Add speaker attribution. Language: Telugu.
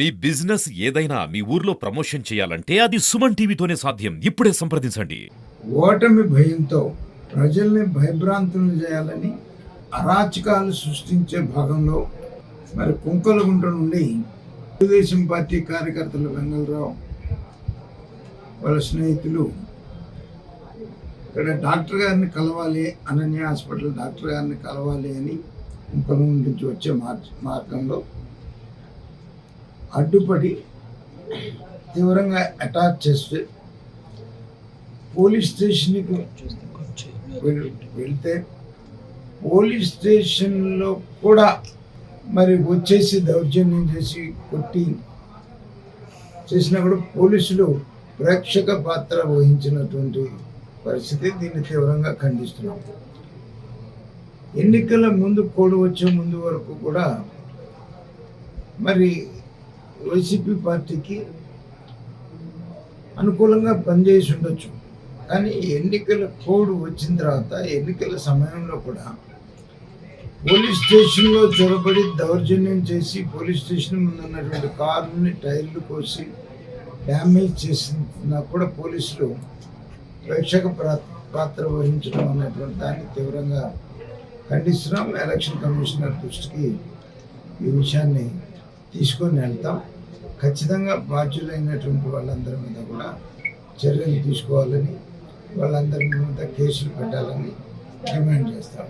Speaker 1: మీ బిజినెస్ ఏదైనా మీ ఊర్లో ప్రమోషన్ చేయాలంటే అది సుమన్ టీవీతోనే సాధ్యం. ఇప్పుడే సంప్రదించండి.
Speaker 2: ఓటమి భయంతో ప్రజల్ని భయభ్రాంతులను చేయాలని అరాచకాలు సృష్టించే భాగంలో మరి కుంకలగుంట నుండి తెలుగుదేశం పార్టీ కార్యకర్తలు వెంగళరావు వాళ్ళ స్నేహితులు ఇక్కడ డాక్టర్ గారిని కలవాలి, అనన్య హాస్పిటల్ డాక్టర్ గారిని కలవాలి అని కుంకలగుంట నుంచి వచ్చే మార్గంలో అడ్డుపడి తీవ్రంగా అటాక్ చేస్తే పోలీస్ స్టేషన్కి వెళ్తే పోలీస్ స్టేషన్లో కూడా మరి వచ్చేసి దౌర్జన్యం చేసి కొట్టి చేసినా కూడా పోలీసులు ప్రేక్షక పాత్ర వహించినటువంటి పరిస్థితి. దీన్ని తీవ్రంగా ఖండిస్తున్నాం. ఎన్నికల ముందు కోడ్ వచ్చే ముందు వరకు కూడా మరి వైసీపీ పార్టీకి అనుకూలంగా పనిచేసి ఉండొచ్చు, కానీ ఎన్నికల కోడ్ వచ్చిన తర్వాత ఎన్నికల సమయంలో కూడా పోలీస్ స్టేషన్లో చొరబడి దౌర్జన్యం చేసి పోలీస్ స్టేషన్ ముందు ఉన్నటువంటి కార్లని టైర్లు కోసి డ్యామేజ్ చేసినా కూడా పోలీసులు ప్రేక్షక పాత్ర వహించడం అనేటువంటి దాన్ని తీవ్రంగా ఖండిస్తున్నాం. ఎలక్షన్ కమిషనర్ దృష్టికి ఈ విషయాన్ని తీసుకొని వెళ్తాం. ఖచ్చితంగా బాధ్యులైనటువంటి వాళ్ళందరి మీద కూడా చర్యలు తీసుకోవాలని, వాళ్ళందరి మీద కేసులు పెట్టాలని డిమాండ్ చేస్తాం.